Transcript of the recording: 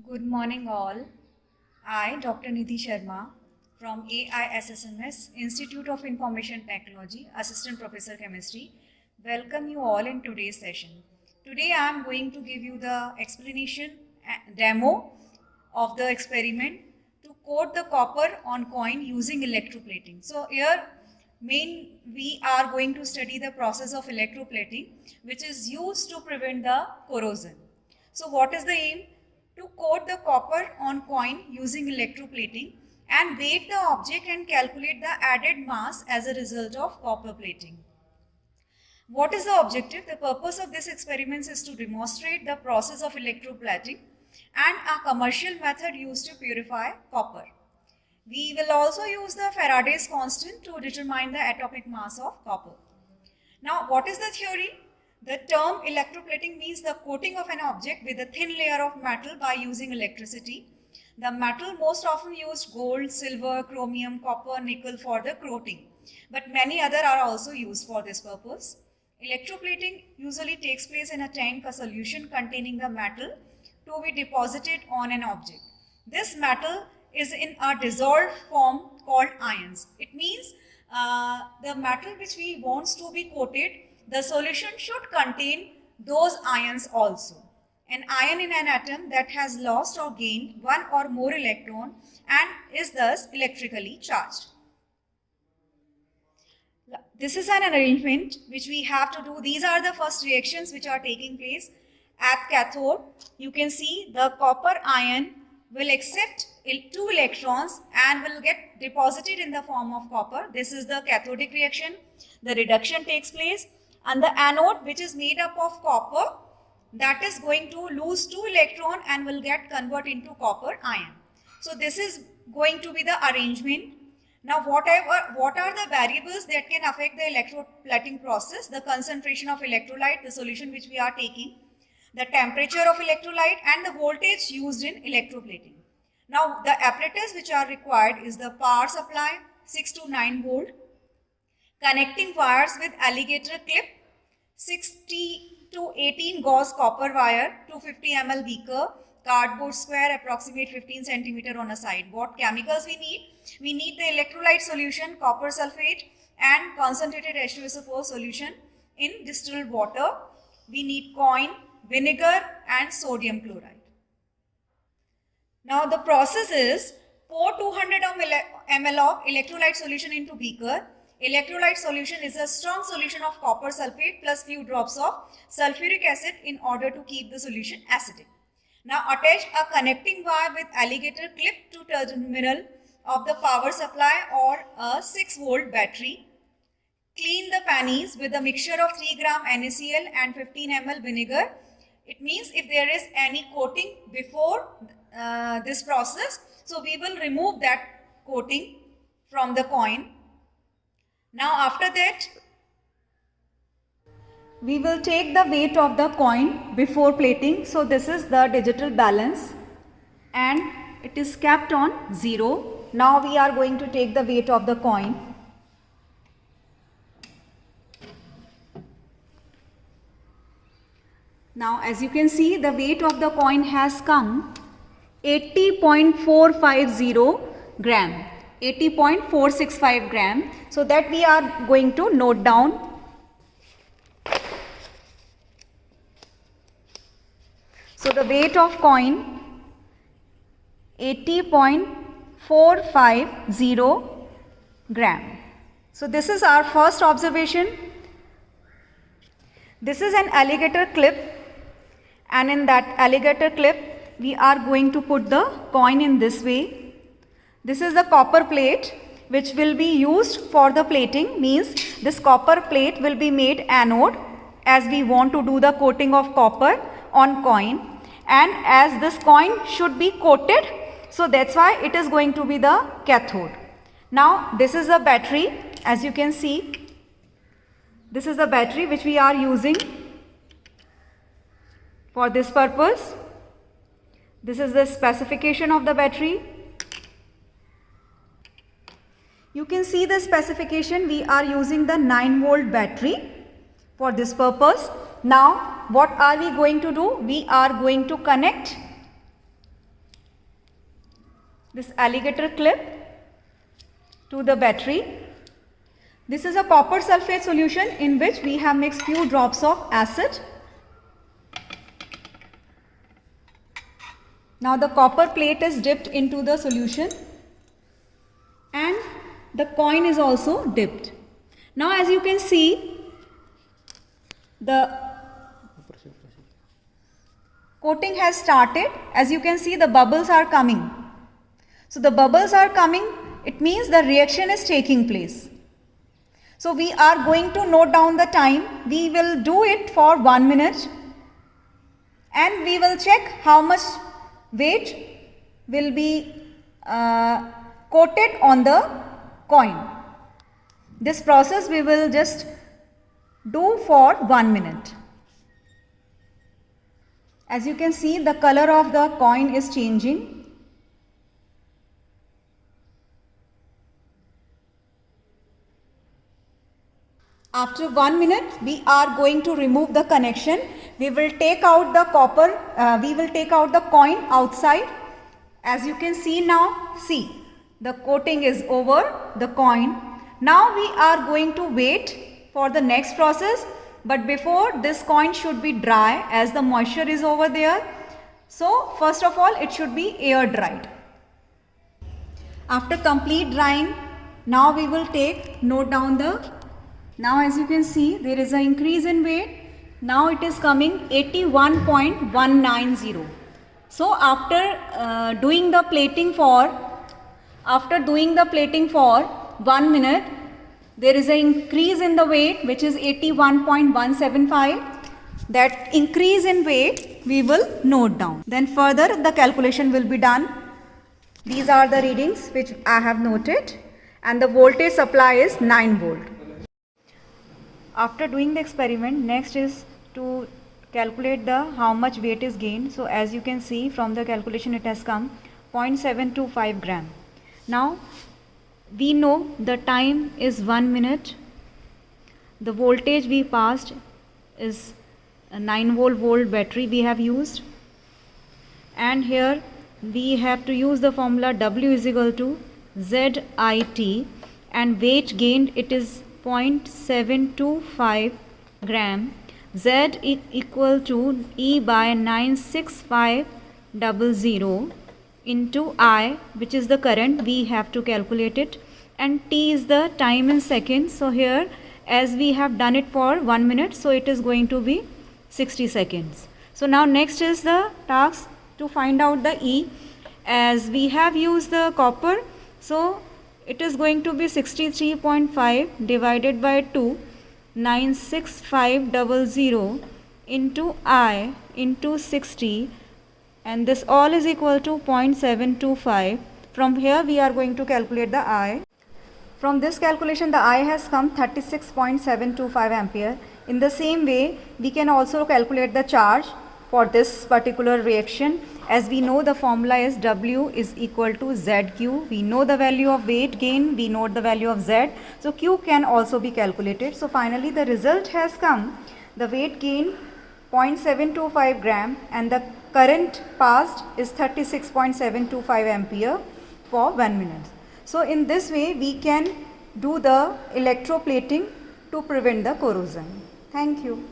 Good morning, all. I, Dr. Nidhi Sharma, from AISSMS, Institute of Information Technology, Assistant Professor Chemistry, welcome you all in today's session. Today I am going to give you the explanation demo of the experiment to coat the copper on coin using electroplating. So here we are going to study the process of electroplating, which is used to prevent the corrosion. So what is the aim? To coat the copper on coin using electroplating and weight the object and calculate the added mass as a result of copper plating. What is the objective? The purpose of this experiment is to demonstrate the process of electroplating and a commercial method used to purify copper. We will also use the Faraday's constant to determine the atomic mass of copper. Now, what is the theory? The term electroplating means the coating of an object with a thin layer of metal by using electricity. The metal most often used gold, silver, chromium, copper, nickel for the coating, but many other are also used for this purpose. Electroplating usually takes place in a tank, a solution containing the metal to be deposited on an object. This metal is in a dissolved form called ions. It means the metal which we want to be coated, the solution should contain those ions also. An ion in an atom that has lost or gained one or more electron and is thus electrically charged. This is an arrangement which we have to do. These are the first reactions which are taking place at cathode. You can see the copper ion will accept 2 electrons and will get deposited in the form of copper. This is the cathodic reaction. The reduction takes place. And the anode, which is made up of copper, that is going to lose 2 electrons and will get converted into copper ion. So this is going to be the arrangement. Now what are the variables that can affect the electroplating process? The concentration of electrolyte, the solution which we are taking, the temperature of electrolyte and the voltage used in electroplating. Now the apparatus which are required is the power supply 6 to 9 volt, connecting wires with alligator clip, 60 to 18 gauze copper wire, 250 ml beaker, cardboard square approximate 15 centimeter on a side. What chemicals we need? We need the electrolyte solution, copper sulfate and concentrated H2SO4 solution in distilled water. We need coin, vinegar and sodium chloride. Now the process is pour 200 ml of electrolyte solution into beaker. Electrolyte solution is a strong solution of copper sulfate plus few drops of sulfuric acid in order to keep the solution acidic. Now attach a connecting wire with alligator clip to terminal of the power supply or a 6 volt battery. Clean the pannies with a mixture of 3 gram NaCl and 15 ml vinegar. It means if there is any coating before this process, so we will remove that coating from the coin. Now after that, we will take the weight of the coin before plating. So this is the digital balance and it is kept on 0. Now we are going to take the weight of the coin. Now as you can see, the weight of the coin has come 80.450 gram. 80.465 gram. So that we are going to note down. So the weight of coin 80.450 gram. So this is our first observation. This is an alligator clip and in that alligator clip we are going to put the coin in this way. This is the copper plate which will be used for the plating, means this copper plate will be made anode as we want to do the coating of copper on coin, and as this coin should be coated, so that's why it is going to be the cathode. Now this is the battery, as you can see, this is the battery which we are using for this purpose. This is the specification of the battery. You can see the specification. We are using the 9 volt battery for this purpose. Now what are we going to do? We are going to connect this alligator clip to the battery. This is a copper sulfate solution in which we have mixed few drops of acid. Now the copper plate is dipped into the solution and the coin is also dipped. Now as you can see, the coating has started. As you can see, the bubbles are coming. So the bubbles are coming, it means the reaction is taking place. So we are going to note down the time. We will do it for 1 minute and we will check how much weight will be coated on the coin. This process we will just do for 1 minute. As you can see, the color of the coin is changing. After 1 minute, we are going to remove the connection. We will take out the copper, we will take out the coin outside. As you can see now, see, the coating is over the coin. Now we are going to wait for the next process. But before, this coin should be dry as the moisture is over there. So first of all, it should be air dried. After complete drying, now we will note down the, now as you can see, there is an increase in weight. Now it is coming 81.190. So after doing the plating for 1 minute, there is an increase in the weight which is 81.175. That increase in weight we will note down. Then further the calculation will be done. These are the readings which I have noted and the voltage supply is 9 volt. After doing the experiment, next is to calculate the how much weight is gained. So as you can see from the calculation, it has come 0.725 gram. Now we know the time is 1 minute. The voltage we passed is a 9 volt battery we have used, and here we have to use the formula W is equal to ZIT, and weight gained it is 0.725 gram. Z equal to E by 96500 into I, which is the current, we have to calculate it, and T is the time in seconds. So here, as we have done it for 1 minute, so it is going to be 60 seconds. So now next is the task to find out the E. As we have used the copper, so it is going to be 63.5 divided by 2, 96500 into I into 60, and this all is equal to 0.725. From here we are going to calculate the I. From this calculation the I has come 36.725 ampere. In the same way we can also calculate the charge for this particular reaction. As we know, the formula is W is equal to ZQ. We know the value of weight gain, we know the value of Z. So Q can also be calculated. So finally the result has come. The weight gain 0.725 gram and the current passed is 36.725 ampere for 1 minute. So in this way we can do the electroplating to prevent the corrosion. Thank you.